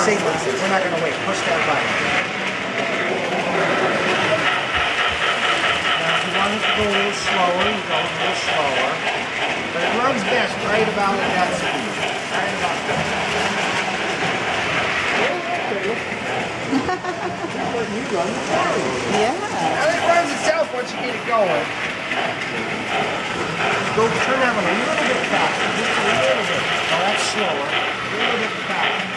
sequences. We're not going to wait. Push that button. Now, if you want it to go a little slower, you go a little slower. But it runs best right about at that speed. Right about that. Yeah. Now it runs itself once you get it going. Go turn that one a little bit faster. Just a little bit. Oh, that's slower. A little bit faster.